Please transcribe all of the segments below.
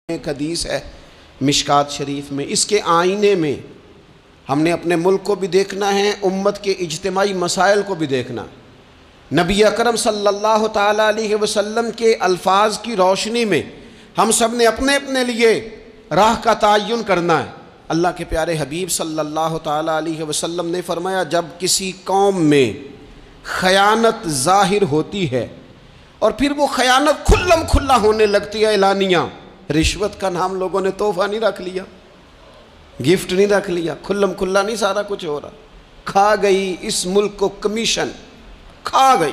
ایک حدیث ہے مشکات شریف میں، اس کے آئینے میں ہم نے اپنے ملک کو بھی دیکھنا ہے، امت کے اجتماعی مسائل کو بھی دیکھنا ہے۔ نبی اکرم صلی اللہ تعالیٰ علیہ وسلم کے الفاظ کی روشنی میں ہم سب نے اپنے اپنے لیے راہ کا تعین کرنا ہے۔ اللہ کے پیارے حبیب صلی اللہ تعالیٰ علیہ وسلم نے فرمایا، جب کسی قوم میں خیانت ظاہر ہوتی ہے اور پھر وہ خیانت کھلم کھلا ہونے لگتی ہے اعلانیہ، رشوت کا نام لوگوں نے تحفہ نہیں رکھ لیا، گفٹ نہیں رکھ لیا، کھلم کھلا نہیں سارا کچھ ہو رہا، کھا گئی اس ملک کو کمیشن، کھا گئی۔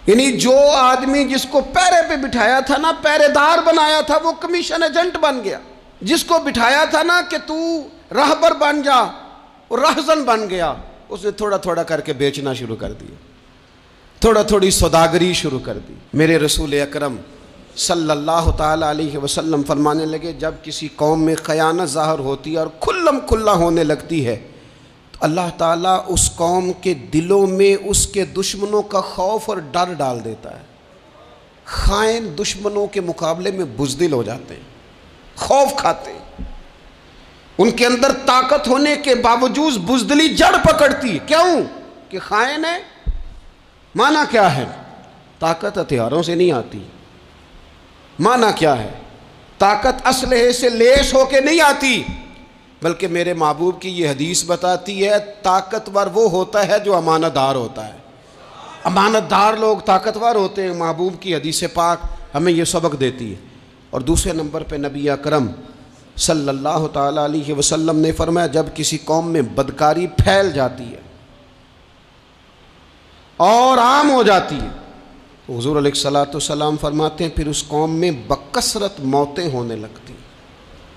یعنی جو آدمی جس کو پیرے پہ بٹھایا تھا نا، پیرے دار بنایا تھا، وہ کمیشن ایجنٹ بن گیا۔ جس کو بٹھایا تھا نا کہ تو راہبر بن جا، وہ راہزن بن گیا، اس نے تھوڑا تھوڑا کر کے بیچنا شروع کر دیا، تھوڑا تھوڑی سوداگری شروع کر دی۔ میرے رسول اکرم صلی اللہ تعالیٰ علیہ وسلم فرمانے لگے، جب کسی قوم میں خیانت ظاہر ہوتی ہے اور کھلم کھلا ہونے لگتی ہے تو اللہ تعالیٰ اس قوم کے دلوں میں اس کے دشمنوں کا خوف اور ڈر ڈال دیتا ہے۔ خائن دشمنوں کے مقابلے میں بزدل ہو جاتے ہیں، خوف کھاتے ہیں۔ ان کے اندر طاقت ہونے کے باوجود بزدلی جڑ پکڑتی ہے، کیوں؟ کہ خائن ہے۔ معنی کیا ہے؟ طاقت ہتھیاروں سے نہیں آتی۔ معنی کیا ہے؟ طاقت اسلحے سے لیس ہو کے نہیں آتی، بلکہ میرے محبوب کی یہ حدیث بتاتی ہے، طاقتور وہ ہوتا ہے جو امانت دار ہوتا ہے۔ امانت دار لوگ طاقتور ہوتے ہیں۔ محبوب کی حدیث پاک ہمیں یہ سبق دیتی ہے۔ اور دوسرے نمبر پہ نبی اکرم صلی اللہ تعالیٰ علیہ وسلم نے فرمایا، جب کسی قوم میں بدکاری پھیل جاتی ہے اور عام ہو جاتی ہے، حضور علیہ الصلوۃ والسلام فرماتے ہیں پھر اس قوم میں بکثرت موتیں ہونے لگتی،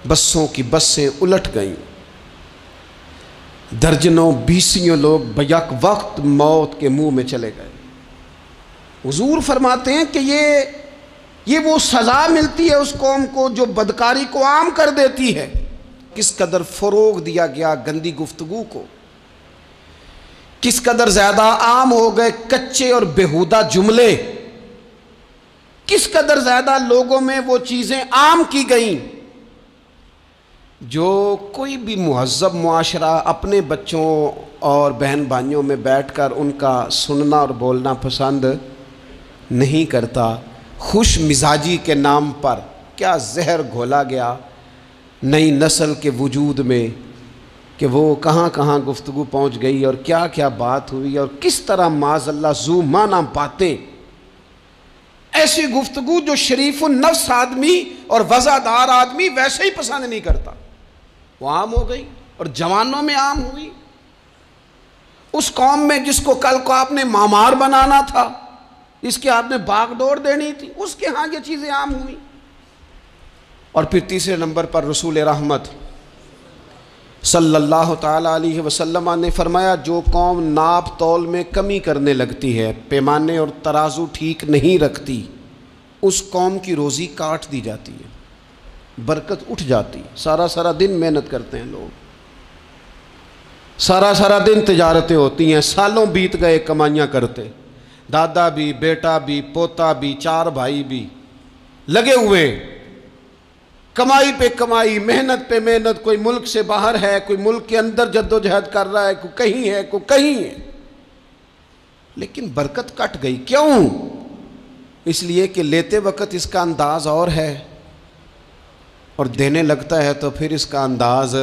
بسوں کی بسیں الٹ گئیں، درجنوں بیسیوں لوگ بیک وقت موت کے منہ میں چلے گئے۔ حضور فرماتے ہیں کہ یہ وہ سزا ملتی ہے اس قوم کو جو بدکاری کو عام کر دیتی ہے۔ کس قدر فروغ دیا گیا گندی گفتگو کو، کس قدر زیادہ عام ہو گئے کچے اور بیہودہ جملے، کس قدر زیادہ لوگوں میں وہ چیزیں عام کی گئیں جو کوئی بھی مہذب معاشرہ اپنے بچوں اور بہن بھائیوں میں بیٹھ کر ان کا سننا اور بولنا پسند نہیں کرتا۔ خوش مزاجی کے نام پر کیا زہر گھولا گیا نئی نسل کے وجود میں کہ وہ کہاں کہاں گفتگو پہنچ گئی اور کیا کیا بات ہوئی، اور کس طرح معاذ اللہ ذو معنی باتیں، ایسی گفتگو جو شریف النفس آدمی اور وزادار آدمی ویسے ہی پسند نہیں کرتا، وہ عام ہو گئی اور جوانوں میں عام ہوئی۔ اس قوم میں جس کو کل کو آپ نے مامار بنانا تھا، اس کے آپ نے باغ ڈور دینی تھی، اس کے ہاں یہ چیزیں عام ہوئی۔ اور پھر تیسرے نمبر پر رسول رحمت صلی اللہ تعالیٰ علیہ وسلم نے فرمایا، جو قوم ناپ تول میں کمی کرنے لگتی ہے، پیمانے اور ترازو ٹھیک نہیں رکھتی، اس قوم کی روزی کاٹ دی جاتی ہے، برکت اٹھ جاتی۔ سارا دن محنت کرتے ہیں لوگ، سارا دن تجارتیں ہوتی ہیں، سالوں بیت گئے کمائیاں کرتے، دادا بھی، بیٹا بھی، پوتا بھی، چار بھائی بھی لگے ہوئے، کمائی پہ کمائی، محنت پہ محنت، کوئی ملک سے باہر ہے، کوئی ملک کے اندر جد و جہد کر رہا ہے، کوئی کہیں ہے، کوئی کہیں ہے، لیکن برکت کٹ گئی۔ کیوں؟ اس لیے کہ لیتے وقت اس کا انداز اور ہے اور دینے لگتا ہے تو پھر اس کا انداز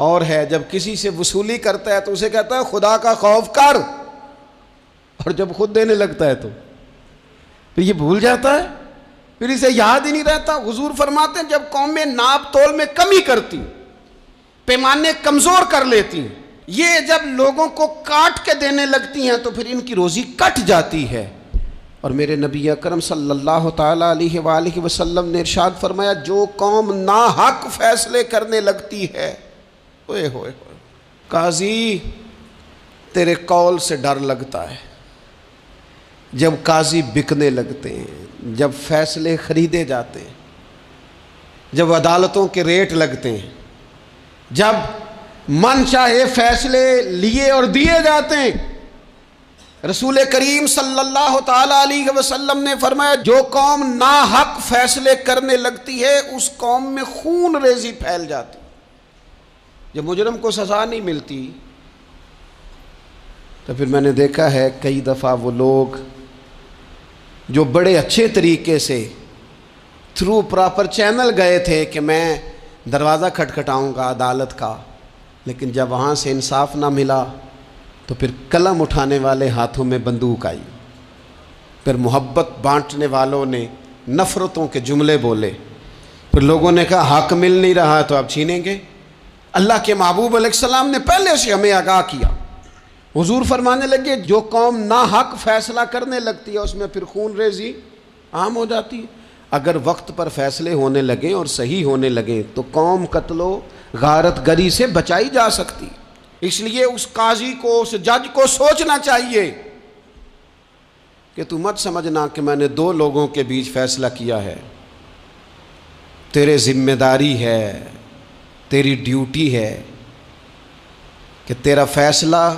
اور ہے۔ جب کسی سے وصولی کرتا ہے تو اسے کہتا ہے خدا کا خوف کر، اور جب خود دینے لگتا ہے تو پھر یہ بھول جاتا ہے، پھر اسے یاد ہی نہیں رہتا۔ حضور فرماتے ہیں جب قومیں ناپ تول میں کمی کرتی، پیمانے کمزور کر لیتی ہیں، یہ جب لوگوں کو کاٹ کے دینے لگتی ہیں تو پھر ان کی روزی کٹ جاتی ہے۔ اور میرے نبی اکرم صلی اللہ تعالیٰ علیہ وآلہ وسلم نے ارشاد فرمایا، جو قوم ناحق فیصلے کرنے لگتی ہے، اوئے ہوئے قاضی تیرے قول سے ڈر لگتا ہے۔ جب قاضی بکنے لگتے ہیں، جب فیصلے خریدے جاتے ہیں، جب عدالتوں کے ریٹ لگتے ہیں، جب من چاہے فیصلے لیے اور دیے جاتے ہیں، رسول کریم صلی اللہ تعالی علیہ وسلم نے فرمایا جو قوم ناحق فیصلے کرنے لگتی ہے اس قوم میں خون ریزی پھیل جاتی. جب مجرم کو سزا نہیں ملتی تو پھر میں نے دیکھا ہے کئی دفعہ وہ لوگ جو بڑے اچھے طریقے سے تھرو پراپر چینل گئے تھے کہ میں دروازہ کھٹکھٹاؤں گا عدالت کا، لیکن جب وہاں سے انصاف نہ ملا تو پھر قلم اٹھانے والے ہاتھوں میں بندوق آئی، پھر محبت بانٹنے والوں نے نفرتوں کے جملے بولے، پھر لوگوں نے کہا حق مل نہیں رہا تو اب چھینیں گے. اللہ کے محبوب علیہ السلام نے پہلے سے ہمیں آگاہ کیا. حضور فرمانے لگے جو قوم ناحق فیصلہ کرنے لگتی ہے اس میں پھر خون ریزی عام ہو جاتی ہے. اگر وقت پر فیصلے ہونے لگیں اور صحیح ہونے لگیں تو قوم قتل و غارت گری سے بچائی جا سکتی. اس لیے اس قاضی کو، اس جج کو سوچنا چاہیے کہ تو مت سمجھنا کہ میں نے دو لوگوں کے بیچ فیصلہ کیا ہے. تیرے ذمہ داری ہے، تیری ڈیوٹی ہے کہ تیرا فیصلہ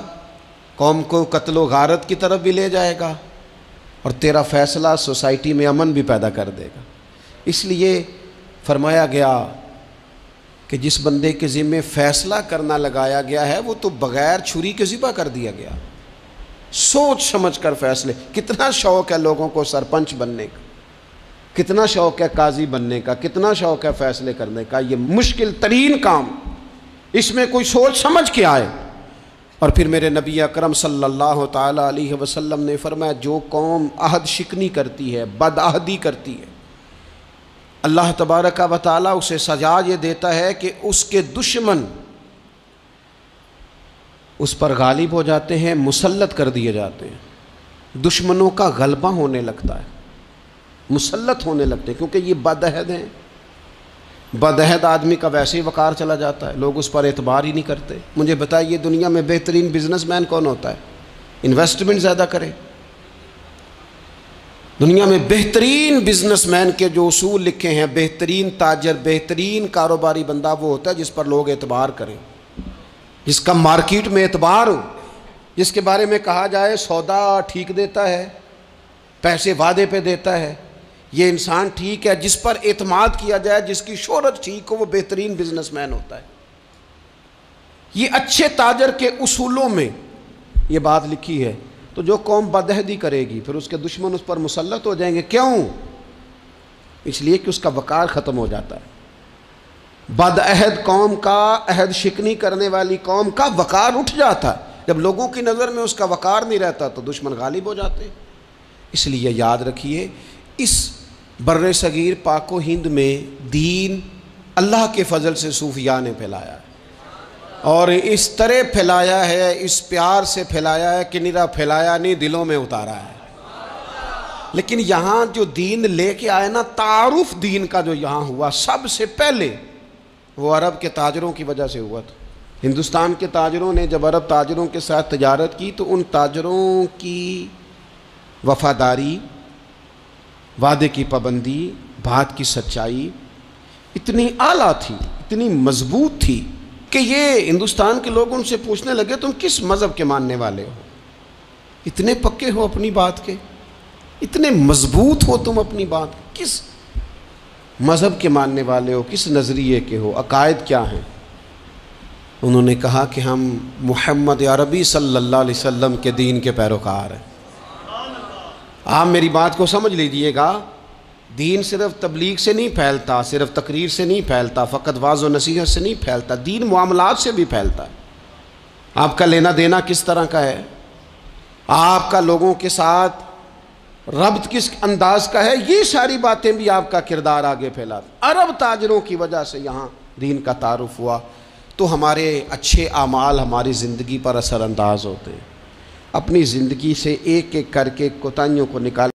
قوم کو قتل و غارت کی طرف بھی لے جائے گا اور تیرا فیصلہ سوسائٹی میں امن بھی پیدا کر دے گا. اس لیے فرمایا گیا کہ جس بندے کے ذمے فیصلہ کرنا لگایا گیا ہے وہ تو بغیر چھری کے ذبح کر دیا گیا. سوچ سمجھ کر فیصلے. کتنا شوق ہے لوگوں کو سرپنچ بننے کا، کتنا شوق ہے قاضی بننے کا، کتنا شوق ہے فیصلے کرنے کا. یہ مشکل ترین کام، اس میں کوئی سوچ سمجھ کے آئے. اور پھر میرے نبی اکرم صلی اللہ تعالی علیہ وسلم نے فرمایا جو قوم عہد شکنی کرتی ہے، بدعہدی کرتی ہے، اللہ تبارک و تعالیٰ اسے سزا یہ دیتا ہے کہ اس کے دشمن اس پر غالب ہو جاتے ہیں، مسلط کر دیے جاتے ہیں. دشمنوں کا غلبہ ہونے لگتا ہے، مسلط ہونے لگتے ہیں، کیونکہ یہ بدعہد ہیں. بدعہد آدمی کا ویسے ہی وقار چلا جاتا ہے، لوگ اس پر اعتبار ہی نہیں کرتے. مجھے بتائیے دنیا میں بہترین بزنس مین کون ہوتا ہے؟ انویسٹمنٹ زیادہ کرے. دنیا میں بہترین بزنس مین کے جو اصول لکھے ہیں، بہترین تاجر، بہترین کاروباری بندہ وہ ہوتا ہے جس پر لوگ اعتبار کریں، جس کا مارکیٹ میں اعتبار ہو، جس کے بارے میں کہا جائے سودا ٹھیک دیتا ہے، پیسے وعدے پہ دیتا ہے، یہ انسان ٹھیک ہے. جس پر اعتماد کیا جائے، جس کی شہرت ٹھیک ہو، وہ بہترین بزنس مین ہوتا ہے. یہ اچھے تاجر کے اصولوں میں یہ بات لکھی ہے. تو جو قوم بدعہدی کرے گی پھر اس کے دشمن اس پر مسلط ہو جائیں گے. کیوں؟ اس لیے کہ اس کا وقار ختم ہو جاتا ہے. بدعہد قوم کا، عہد شکنی کرنے والی قوم کا وقار اٹھ جاتا ہے. جب لوگوں کی نظر میں اس کا وقار نہیں رہتا تو دشمن غالب ہو جاتے ہیں. اس لیے یاد رکھیے اس بر صغیر پاک و ہند میں دین اللہ کے فضل سے صوفیاء نے پھیلایا ہے، اور اس طرح پھیلایا ہے، اس پیار سے پھیلایا ہے کہ نرا پھیلایا نہیں، دلوں میں اتارا ہے. لیکن یہاں جو دین لے کے آئے نا، تعارف دین کا جو یہاں ہوا سب سے پہلے وہ عرب کے تاجروں کی وجہ سے ہوا تھا. ہندوستان کے تاجروں نے جب عرب تاجروں کے ساتھ تجارت کی تو ان تاجروں کی وفاداری، وعدے کی پابندی، بات کی سچائی اتنی اعلیٰ تھی، اتنی مضبوط تھی کہ یہ ہندوستان کے لوگ ان سے پوچھنے لگے تم کس مذہب کے ماننے والے ہو؟ اتنے پکے ہو اپنی بات کے، اتنے مضبوط ہو تم اپنی بات، کس مذہب کے ماننے والے ہو، کس نظریے کے ہو، عقائد کیا ہیں؟ انہوں نے کہا کہ ہم محمد عربی صلی اللہ علیہ وسلم کے دین کے پیروکار ہیں. آپ میری بات کو سمجھ لیجئے گا، دین صرف تبلیغ سے نہیں پھیلتا، صرف تقریر سے نہیں پھیلتا، فقط واعظ و نصیحت سے نہیں پھیلتا، دین معاملات سے بھی پھیلتا ہے. آپ کا لینا دینا کس طرح کا ہے، آپ کا لوگوں کے ساتھ ربط کس انداز کا ہے، یہ ساری باتیں بھی آپ کا کردار آگے پھیلاتا. عرب تاجروں کی وجہ سے یہاں دین کا تعارف ہوا تو ہمارے اچھے اعمال ہماری زندگی پر اثر انداز ہوتے ہیں. اپنی زندگی سے ایک ایک کر کے کوتاہیوں کو نکال